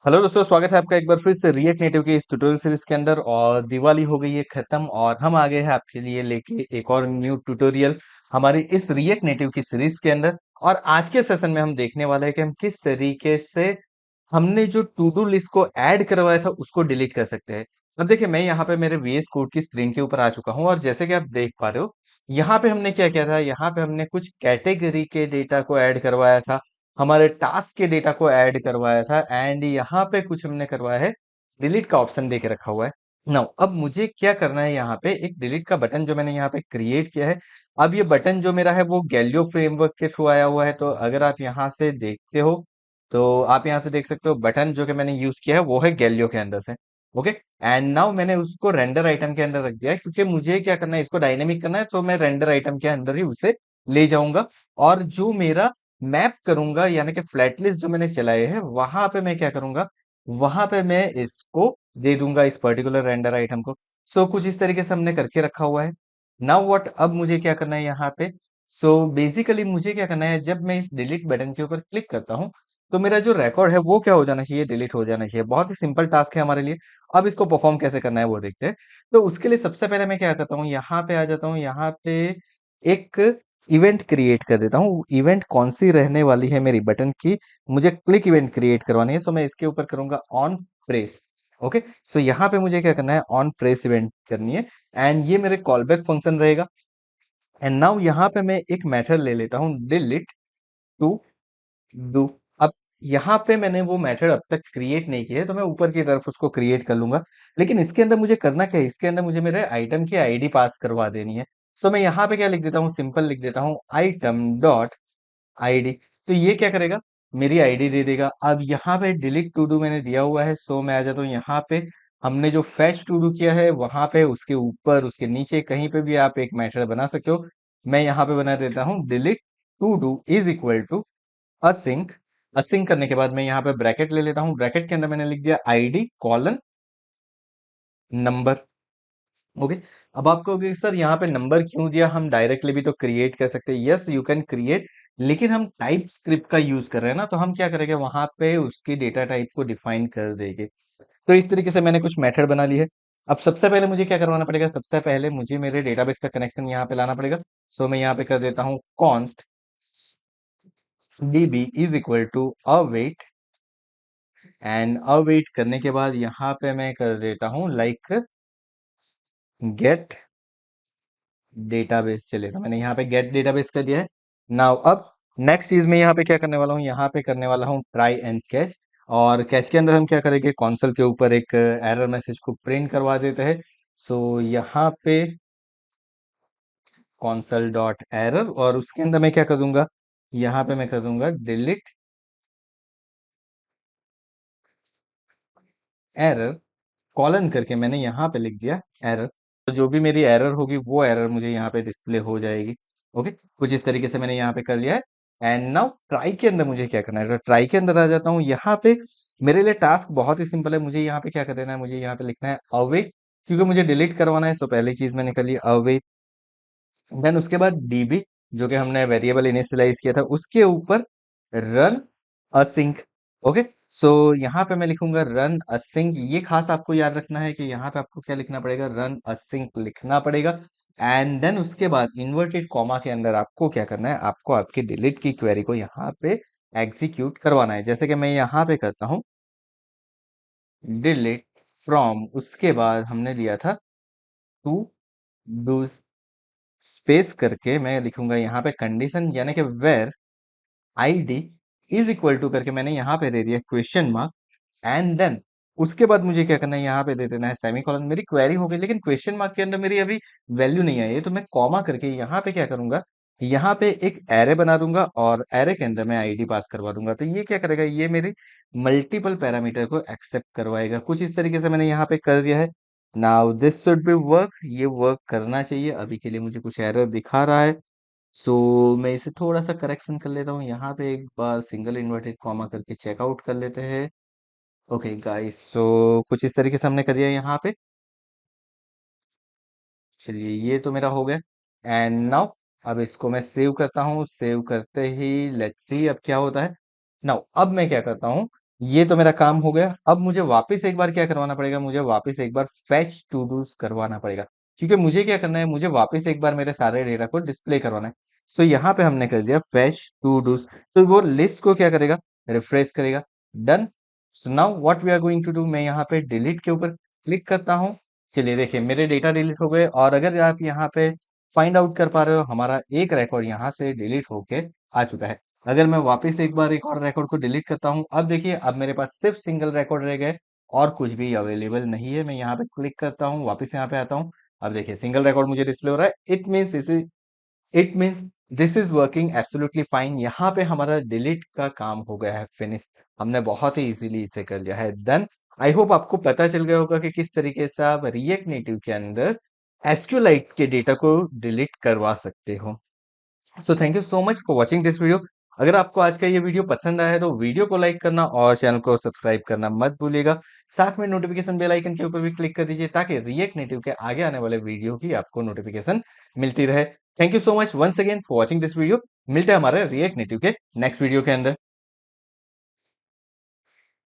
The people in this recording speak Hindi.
हेलो दोस्तों, स्वागत है आपका एक बार फिर से रिएक्ट नेटिव के इस ट्यूटोरियल सीरीज के अंदर। और दिवाली हो गई है खत्म और हम आ गए हैं आपके लिए लेके एक और न्यू ट्यूटोरियल हमारी इस रिएक्ट नेटिव की सीरीज के अंदर। और आज के सेशन में हम देखने वाले हैं कि हम किस तरीके से हमने जो टू डू लिस्ट को ऐड करवाया था उसको डिलीट कर सकते हैं। अब देखिए, मैं यहाँ पे मेरे वीएस कोड की स्क्रीन के ऊपर आ चुका हूँ और जैसे कि आप देख पा रहे हो, यहाँ पे हमने क्या किया था, यहाँ पे हमने कुछ कैटेगरी के डेटा को ऐड करवाया था, हमारे टास्क के डेटा को ऐड करवाया था एंड यहाँ पे कुछ हमने करवाया है, डिलीट का ऑप्शन दे के रखा हुआ है। नाउ अब मुझे क्या करना है, यहाँ पे एक डिलीट का बटन जो मैंने यहाँ पे क्रिएट किया है। अब ये बटन जो मेरा है वो गैलियो फ्रेमवर्क के थ्रू आया हुआ है, तो अगर आप यहाँ से देखते हो तो आप यहाँ से देख सकते हो बटन जो कि मैंने यूज किया है वो है गैलियो के अंदर से। ओके, एंड नाउ मैंने उसको रेंडर आइटम के अंदर रख दिया है क्योंकि मुझे क्या करना है, इसको डायनेमिक करना है, तो मैं रेंडर आइटम के अंदर ही उसे ले जाऊंगा। और जो मेरा मैप करूंगा यानी कि फ्लैट लिस्ट जो मैंने चलाए हैं वहां पे मैं क्या करूंगा, वहां पे मैं इसको दे दूंगा इस पर्टिकुलर रेंडर आइटम को। सो कुछ इस तरीके से हमने करके रखा हुआ है। नाउ व्हाट, अब मुझे क्या करना है यहाँ पे। सो बेसिकली मुझे क्या करना है, जब मैं इस डिलीट बटन के ऊपर क्लिक करता हूँ तो मेरा जो रिकॉर्ड है वो क्या हो जाना चाहिए, डिलीट हो जाना चाहिए। बहुत ही सिंपल टास्क है हमारे लिए। अब इसको परफॉर्म कैसे करना है वो देखते हैं। तो उसके लिए सबसे पहले मैं क्या करता हूँ, यहाँ पे आ जाता हूँ, यहाँ पे एक इवेंट क्रिएट कर देता हूँ। इवेंट कौन सी रहने वाली है मेरी बटन की, मुझे क्लिक इवेंट क्रिएट करवानी है, सो मैं इसके ऊपर करूंगा ऑन प्रेस। ओके, सो यहाँ पे मुझे क्या करना है, ऑन प्रेस इवेंट करनी है एंड ये मेरे कॉलबैक फंक्शन रहेगा। एंड नाउ यहाँ पे मैं एक मेथड ले लेता हूँ, डिलीट टू डू। अब यहाँ पे मैंने वो मेथड अब तक क्रिएट नहीं किया है, तो मैं ऊपर की तरफ उसको क्रिएट कर लूंगा। लेकिन इसके अंदर मुझे करना क्या है, इसके अंदर मुझे मेरे आइटम की आईडी पास करवा देनी है। सो मैं यहाँ पे क्या लिख देता हूँ, सिंपल लिख देता हूँ आइटम डॉट आईडी। तो ये क्या करेगा, मेरी आईडी दे देगा। अब यहाँ पे डिलीट टू डू मैंने दिया हुआ है, सो मैं आ जाता हूँ यहाँ पे। हमने जो फैच टू डू किया है वहां पे उसके ऊपर उसके नीचे कहीं पे भी आप एक मेथड बना सकते हो। मैं यहाँ पे बना देता हूँ delete to do is equal to async. Async करने के बाद मैं यहाँ पे ब्रैकेट ले लेता हूँ, ब्रैकेट के अंदर मैंने लिख दिया आईडी कॉलन नंबर। ओके, अब आप कहोगे सर यहाँ पे नंबर क्यों दिया, हम डायरेक्टली भी तो क्रिएट कर सकते हैं। यस, यू कैन क्रिएट, लेकिन हम टाइप स्क्रिप्ट का यूज कर रहे हैं ना, तो हम क्या करेंगे, वहां पे उसकी डेटा टाइप को डिफाइन कर देंगे। तो इस तरीके से मैंने कुछ मेथड बना ली है। अब सबसे पहले मुझे क्या करवाना पड़ेगा, सबसे पहले मुझे मेरे डेटाबेस का कनेक्शन यहाँ पे लाना पड़ेगा। सो मैं यहाँ पे कर देता हूँ const db is equal to await. And await करने के बाद यहाँ पे मैं कर देता हूँ लाइक गेट डेटाबेस। चलेगा, मैंने यहाँ पे गेट डेटाबेस कर दिया है। नाउ अब नेक्स्ट चीज में यहाँ पे क्या करने वाला हूँ, यहाँ पे करने वाला हूँ ट्राई एंड कैच। और कैच के अंदर हम क्या करेंगे, कॉन्सोल के ऊपर एक एरर मैसेज को प्रिंट करवा देते हैं। सो यहाँ पे कॉन्सोल डॉट एरर, और उसके अंदर मैं क्या कर दूंगा, यहाँ पे मैं कर दूंगा डिलीट एरर कॉलन करके मैंने यहाँ पे लिख दिया एरर। तो जो भी मेरी एरर होगी वो एरर मुझे यहाँ पे डिस्प्ले हो जाएगी। ओके, कुछ इस तरीके से मैंने यहाँ पे कर लिया है। एंड नाउ ट्राई के अंदर मुझे क्या करना है, तो ट्राई के अंदर आ जाता हूँ। यहाँ पे मेरे लिए टास्क बहुत ही सिंपल है, मुझे यहाँ पे क्या कर देना है, मुझे यहाँ पे लिखना है अवे, क्योंकि मुझे डिलीट करवाना है। सो पहली चीज मैंने कर लिया अवे। देन उसके बाद डीबी, जो कि हमने वेरिएबल इनिशियलाइज किया था, उसके ऊपर रन असिंक। ओके, सो यहाँ पे मैं लिखूंगा रन असिंक। ये खास आपको याद रखना है कि यहाँ पे आपको क्या लिखना पड़ेगा, रन असिंक लिखना पड़ेगा। एंड देन उसके बाद इन्वर्टेड कॉमा के अंदर आपको क्या करना है, आपको आपकी डिलीट की क्वेरी को यहाँ पे एग्जीक्यूट करवाना है। जैसे कि मैं यहाँ पे करता हूँ डिलीट फ्रॉम, उसके बाद हमने दिया था टू डू स्पेस करके मैं लिखूंगा यहाँ पे कंडीशन, यानी कि where ID is equal to करके मैंने यहाँ पे दे दिया क्वेश्चन मार्क। एंड देन उसके बाद मुझे क्या करना है, यहाँ पे दे देना है सेमीकोलन। मेरी क्वेरी हो गई, लेकिन क्वेश्चन मार्क के अंदर मेरी अभी वैल्यू नहीं आई है, तो मैं कॉमा करके यहाँ पे क्या करूंगा, यहाँ पे एक एरे बना दूंगा और एरे के अंदर मैं आईडी पास करवा दूंगा। तो ये क्या करेगा, ये मेरे मल्टीपल पैरामीटर को एक्सेप्ट करवाएगा। कुछ इस तरीके से मैंने यहाँ पे कर दिया है। Now this should be work, ये वर्क करना चाहिए। अभी के लिए मुझे कुछ एरर दिखा रहा है, सो मैं इसे थोड़ा सा करेक्शन कर लेता हूँ। यहाँ पे एक बार सिंगल इन्वर्टेड कॉमा करके चेकआउट कर लेते हैं। ओके गाइस, सो कुछ इस तरीके से हमने कर दिया यहाँ पे। चलिए, ये तो मेरा हो गया। एंड नाउ अब इसको मैं सेव करता हूँ, सेव करते ही लेट्स सी अब क्या होता है। नाउ अब मैं क्या करता हूँ, ये तो मेरा काम हो गया। अब मुझे वापस एक बार क्या करवाना पड़ेगा, मुझे वापस एक बार फेच टू डूज करवाना पड़ेगा, क्योंकि मुझे क्या करना है, मुझे वापस एक बार मेरे सारे डेटा को डिस्प्ले करवाना है। सो यहाँ पे हमने कर दिया फेच टू डूज, तो वो लिस्ट को क्या करेगा, रिफ्रेश करेगा। Done. So now what we are going to do, मैं यहाँ पे डिलीट के ऊपर क्लिक करता हूँ। चलिए देखिए मेरे डेटा डिलीट हो गए, और अगर आप यहाँ पे फाइंड आउट कर पा रहे हो, हमारा एक रिकॉर्ड यहाँ से डिलीट होके आ चुका है। अगर मैं वापस एक बार एक और रिकॉर्ड को डिलीट करता हूं, अब देखिए अब मेरे पास सिर्फ सिंगल रिकॉर्ड रह गए और कुछ भी अवेलेबल नहीं है। मैं यहाँ पे क्लिक करता हूँ, वापस यहाँ पे आता हूँ। अब देखिए सिंगल रिकॉर्ड मुझे डिस्प्ले हो रहा है। It means this is working absolutely fine. यहाँ पे हमारा डिलीट का काम हो गया है फिनिश। हमने बहुत ही इजीली इसे कर लिया है। देन आई होप आपको पता चल गया होगा कि किस तरीके से आप रिएक्ट नेटिव के अंदर एसक्यूएलाइट के डेटा को डिलीट करवा सकते हो। So thank you so much for watching this video. अगर आपको आज का ये वीडियो पसंद आया है तो वीडियो को लाइक करना और चैनल को सब्सक्राइब करना मत भूलिएगा। साथ में नोटिफिकेशन बेल आइकन के ऊपर भी क्लिक कर दीजिए, ताकि रिएक्ट नेटिव के आगे आने वाले वीडियो की आपको नोटिफिकेशन मिलती रहे। Thank you so much once again for watching this video. मिलते हैं हमारे रिएक्ट नेटिव के नेक्स्ट वीडियो के अंदर।